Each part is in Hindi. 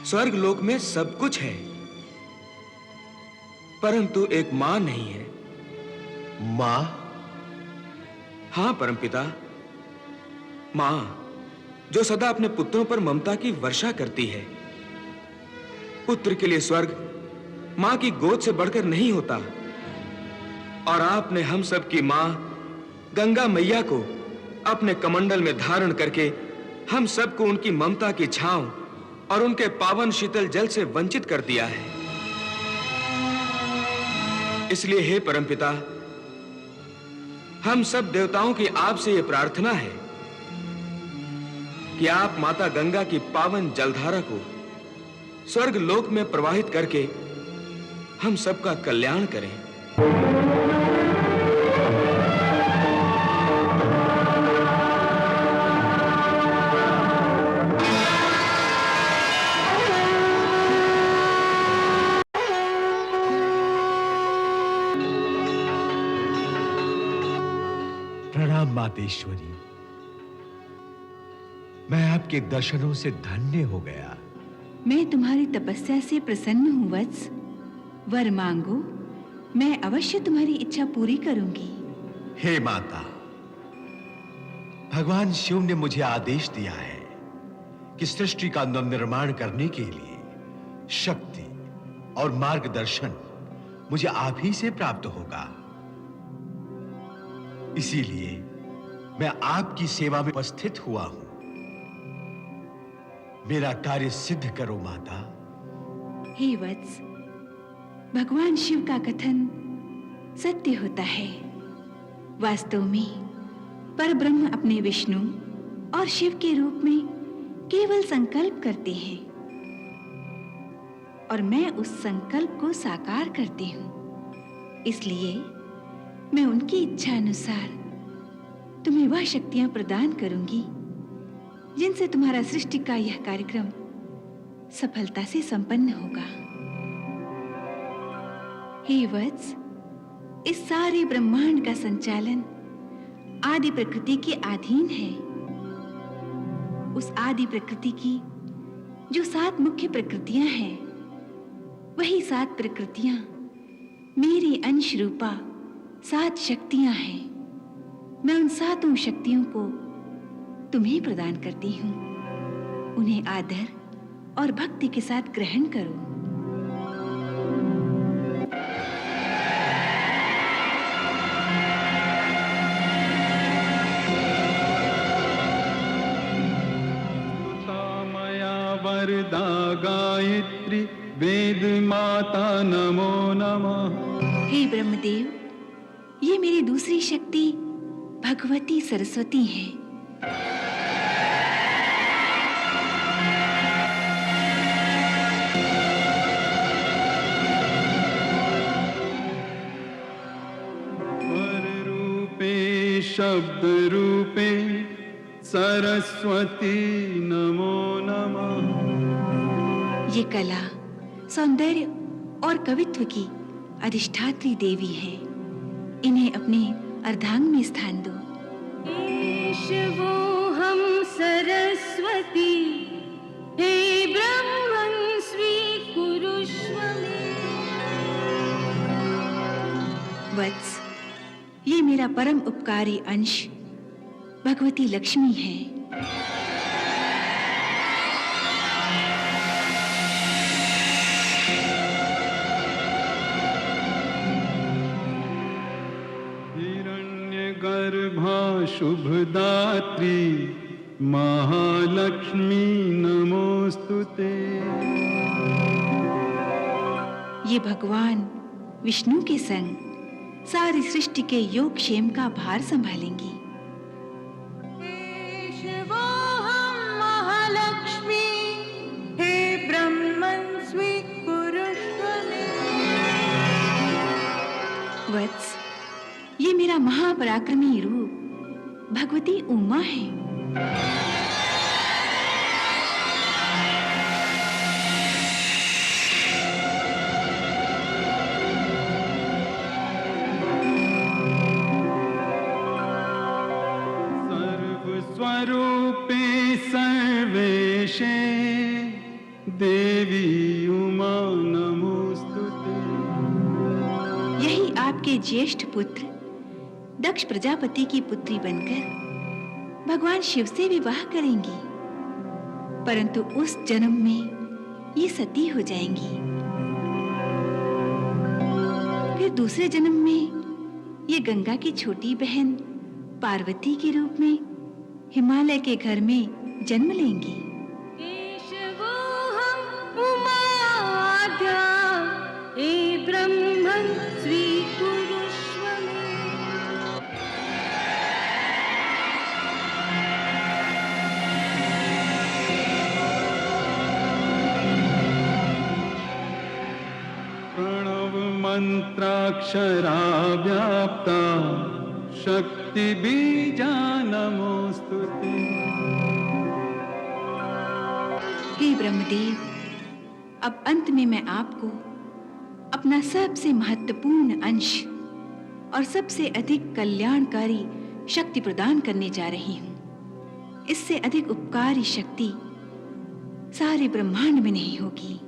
स्वर्ग लोक में सब कुछ है, परंतु एक मां नहीं है। मां? हां परमपिता, मां जो सदा अपने पुत्रों पर ममता की वर्षा करती है। पुत्र के लिए स्वर्ग मां की गोद से बढ़कर नहीं होता। और आपने हम सब की मां गंगा मैया को अपने कमंडल में धारण करके हम सबको उनकी ममता की छांव और उनके पावन शीतल जल से वंचित कर दिया है। इसलिए हे परमपिता, हम सब देवताओं की आपसे यह प्रार्थना है कि आप माता गंगा की पावन जलधारा को स्वर्ग लोक में प्रवाहित करके हम सबका कल्याण करें। प्रणाम मातेश्वरी, मैं आपके दर्शनों से धन्य हो गया। मैं तुम्हारी तपस्या से प्रसन्न हूं वत्स। वर मांगो, मैं अवश्य तुम्हारी इच्छा पूरी करूंगी। हे माता, भगवान शिव ने मुझे आदेश दिया है कि सृष्टि का नवनिर्माण करने के लिए शक्ति और मार्गदर्शन मुझे आप ही से प्राप्त होगा। इसीलिए मैं आपकी सेवा में उपस्थित हुआ हूं। मेरा कार्य सिद्ध करो माता। हे वत्स, भगवान शिव का कथन सत्य होता है। वास्तव में परब्रह्म अपने विष्णु और शिव के रूप में केवल संकल्प करते हैं और मैं उस संकल्प को साकार करती हूं। इसलिए मैं उनकी इच्छा अनुसार तुम्हें वह शक्तियां प्रदान करूंगी जिनसे तुम्हारा सृष्टि का यह कार्यक्रम सफलता से संपन्न होगा। हे वत्स, इस सारे ब्रह्मांड का संचालन आदि प्रकृति के अधीन है। उस आदि प्रकृति की जो 7 मुख्य प्रकृतियां हैं, वही 7 प्रकृतियां मेरी अंश रूपा 7 शक्तियां हैं। मैं उन 7 शक्तियों को तुम्हें प्रदान करती हूं। उन्हें आदर और भक्ति के साथ ग्रहण करो। वरदा गायत्री वेद माता नमो नमः। हे ब्रह्मदेव, ये मेरी दूसरी शक्ति भगवती सरस्वती है। वर रूपे शब्द रूपे सरस्वती नमो नमः। ये कला, सौंदर्य और कवित्व की अधिष्ठात्री देवी है। इन्हें अपने अर्धांग में स्थान दो। वो हम सरस्वती, हे ब्रह्मन् स्वीकुरुष्व मे। वत्स, ये मेरा परम उपकारी अंश भगवती लक्ष्मी है। हिरण्यगर्भा शुभदात्री महालक्ष्मी नमोस्तुते। ये भगवान विष्णु के संग सारी सृष्टि के योग क्षेम का भार संभालेंगी। महालक्ष्मी, हे ब्रह्मन् स्वीकुरुष्व मे। वत्स, ये मेरा महापराक्रमी रूप भगवती उमा है। स्वरूपे सर्वेशे देवी उमा नमोस्तुते। यही आपके ज्येष्ठ पुत्र दक्ष प्रजापति की पुत्री बनकर भगवान शिव से विवाह करेंगी, परंतु उस जन्म में ये सती हो जाएंगी। फिर दूसरे जन्म में ये गंगा की छोटी बहन पार्वती के रूप में हिमालय के घर में जन्म लेंगी। केशवोऽहं उमाद्या, हे ब्रह्मन् स्वीकुरुष्व मे। प्रणव मंत्राक्षरा व्याप्ता शक्ति बीजा नमोस्तुते। हे ब्रह्मदेव, अब अंत में मैं आपको अपना सबसे महत्वपूर्ण अंश और सबसे अधिक कल्याणकारी शक्ति प्रदान करने जा रही हूं। इससे अधिक उपकारी शक्ति सारे ब्रह्मांड में नहीं होगी।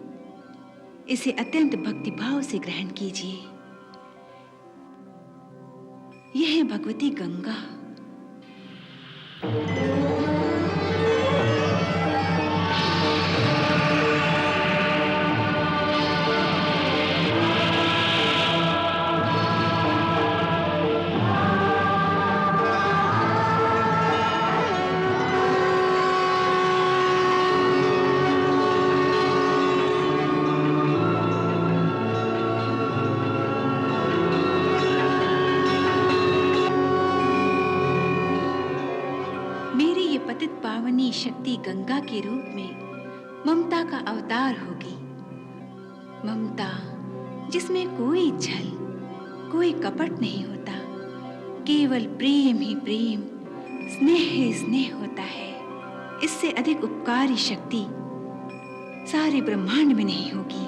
इसे अत्यंत भक्तिभाव से ग्रहण कीजिए। यह है भगवती गंगा। पावनी शक्ति गंगा के रूप में ममता का अवतार होगी। ममता जिसमें कोई छल, कोई कपट नहीं होता, केवल प्रेम ही प्रेम, स्नेह ही स्नेह होता है। इससे अधिक उपकारी शक्ति सारे ब्रह्मांड में नहीं होगी।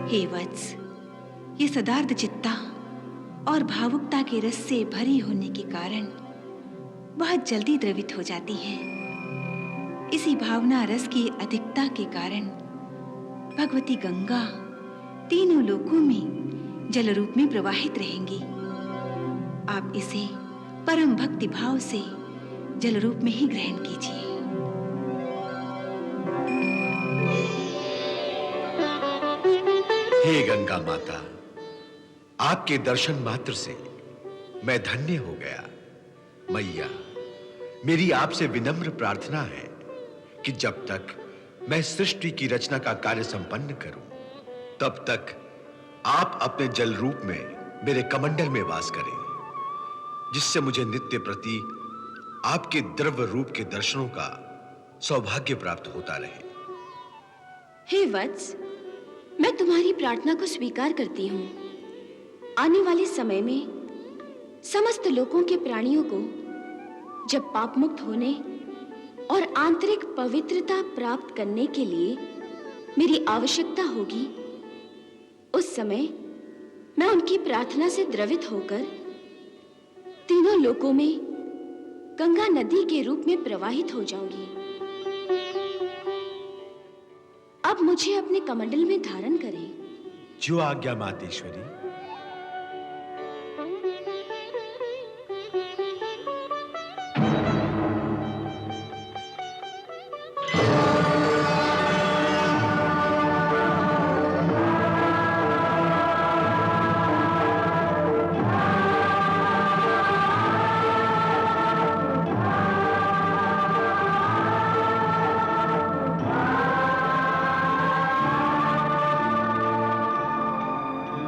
हे वत्स, ये सदार्थ चित्ता और भावुकता के रस से भरी होने के कारण बहुत जल्दी द्रवित हो जाती हैं। इसी भावना रस की अधिकता के कारण भगवती गंगा तीनों लोकों में जल रूप में प्रवाहित रहेंगी। आप इसे परम भक्ति भाव से जल रूप में ही ग्रहण कीजिए। हे गंगा माता, आपके दर्शन मात्र से मैं धन्य हो गया। मैया, मेरी आपसे विनम्र प्रार्थना है कि जब तक मैं सृष्टि की रचना का कार्य संपन्न करूं, तब तक आप अपने जल रूप में मेरे कमंडल में वास करें, जिससे मुझे नित्य प्रति आपके द्रव्य रूप के दर्शनों का सौभाग्य प्राप्त होता रहे। हे वत्स, मैं तुम्हारी प्रार्थना को स्वीकार करती हूँ। आने वाले समय में समस्त लोकों के प्राणियों को जब पाप मुक्त होने और आंतरिक पवित्रता प्राप्त करने के लिए मेरी आवश्यकता होगी, उस समय मैं उनकी प्रार्थना से द्रवित होकर तीनों लोकों में गंगा नदी के रूप में प्रवाहित हो जाऊंगी। अब मुझे अपने कमंडल में धारण करें। जो आज्ञा मातेश्वरी।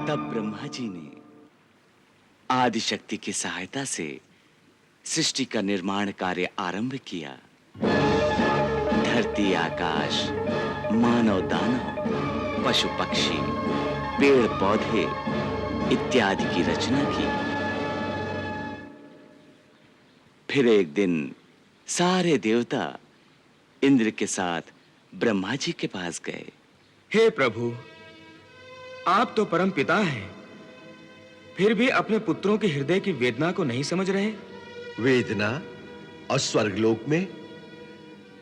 तब ब्रह्मा जी ने आदि शक्ति की सहायता से सृष्टि का निर्माण कार्य आरंभ किया। धरती, आकाश, मानव दानव, पशु पक्षी, पेड़ पौधे इत्यादि की रचना की। फिर एक दिन सारे देवता इंद्र के साथ ब्रह्मा जी के पास गए। हे प्रभु, आप तो परम पिता हैं, फिर भी अपने पुत्रों के हृदय की वेदना को नहीं समझ रहे। वेदना और स्वर्गलोक में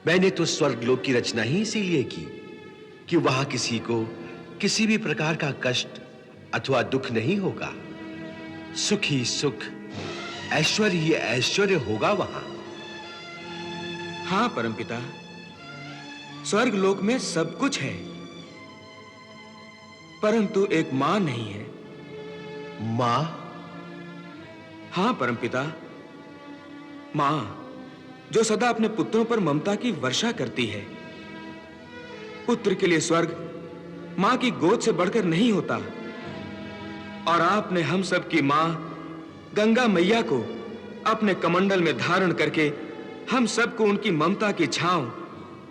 मैंने तो स्वर्गलोक की रचना ही इसीलिए की कि वहां किसी को किसी भी प्रकार का कष्ट अथवा दुख नहीं होगा। सुख ही सुख, ऐश्वर्य ही ऐश्वर्य होगा वहां। हाँ परमपिता, स्वर्ग लोक में सब कुछ है, परंतु एक मां नहीं है। मां? हाँ परमपिता, मां जो सदा अपने पुत्रों पर ममता की वर्षा करती है। पुत्र के लिए स्वर्ग मां की गोद से बढ़कर नहीं होता। और आपने हम सब की मां गंगा मैया को अपने कमंडल में धारण करके हम सबको उनकी ममता की छांव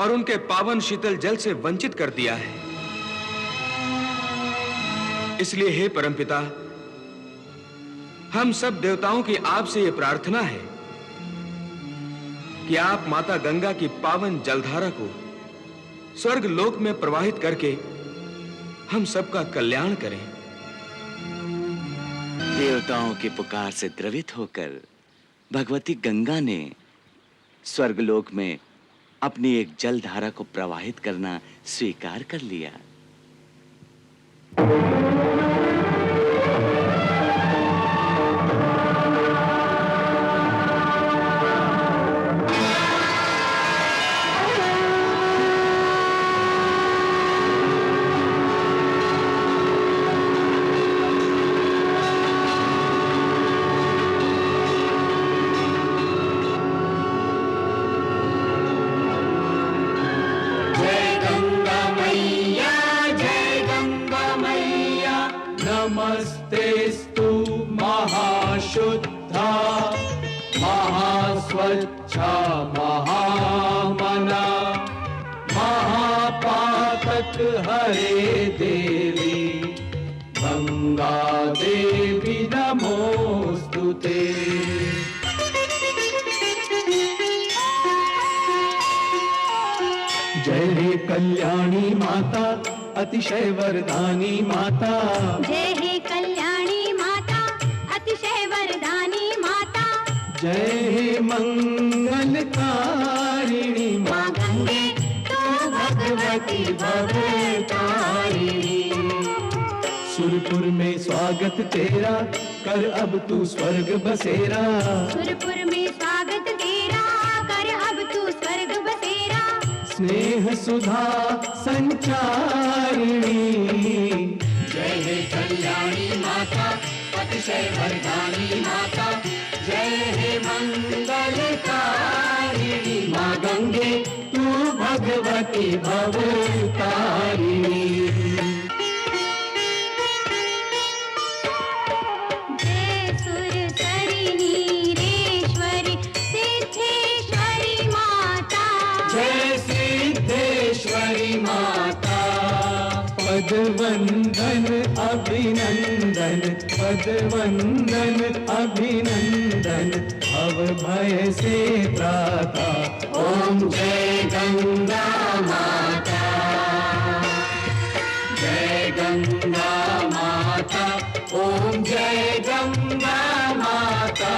और उनके पावन शीतल जल से वंचित कर दिया है। इसलिए हे परमपिता, हम सब देवताओं की आपसे यह प्रार्थना है कि आप माता गंगा की पावन जलधारा को स्वर्ग लोक में प्रवाहित करके हम सबका कल्याण करें। देवताओं की पुकार से द्रवित होकर भगवती गंगा ने स्वर्गलोक में अपनी एक जलधारा को प्रवाहित करना स्वीकार कर लिया। नमस्तेस्तु महाशुद्धा महास्वच्छा महामना महापातक हरे देवी गंगा देवी नमोस्तुते। जय हे कल्याणी माता अतिशय वरदानी माता। जय हे कल्याणी माता अतिशय वरदानी माता। जय हे मंगलकारिणी माँ गंगे तू भगवती भवतारिणी। सुरपुर में स्वागत तेरा, कर अब तू स्वर्ग बसेरा। सुरपुर में स्वागत तेरा, कर अब तू स्वर्ग बसेरा। स्नेह सुधा संचारिणी। जय हे कल्याणी माता अतिशय वरदानी माता। जय हे मंगलकारिणी माँ गंगे तू भगवती भवतारिणी। जय सुरसरिणी नीरेश्वरी सिद्धेश्वरी माता। जय सिद्धेश्वरी माता। पदवंदन अभिनंदन, पदवंदन अभिनंदन, भव भय से त्राता। ओम जय गंगा माता। जय गंगा माता। ओम जय गंगा माता।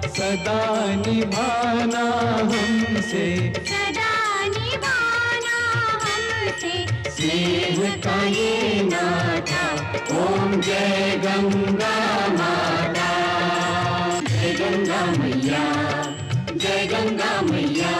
सदा निभाना हमसे, सदा निभाना हमसे स्नेह का ये नाता। ओम जय गंगा माता। जय गंगा मैया, जय गंगा मैया।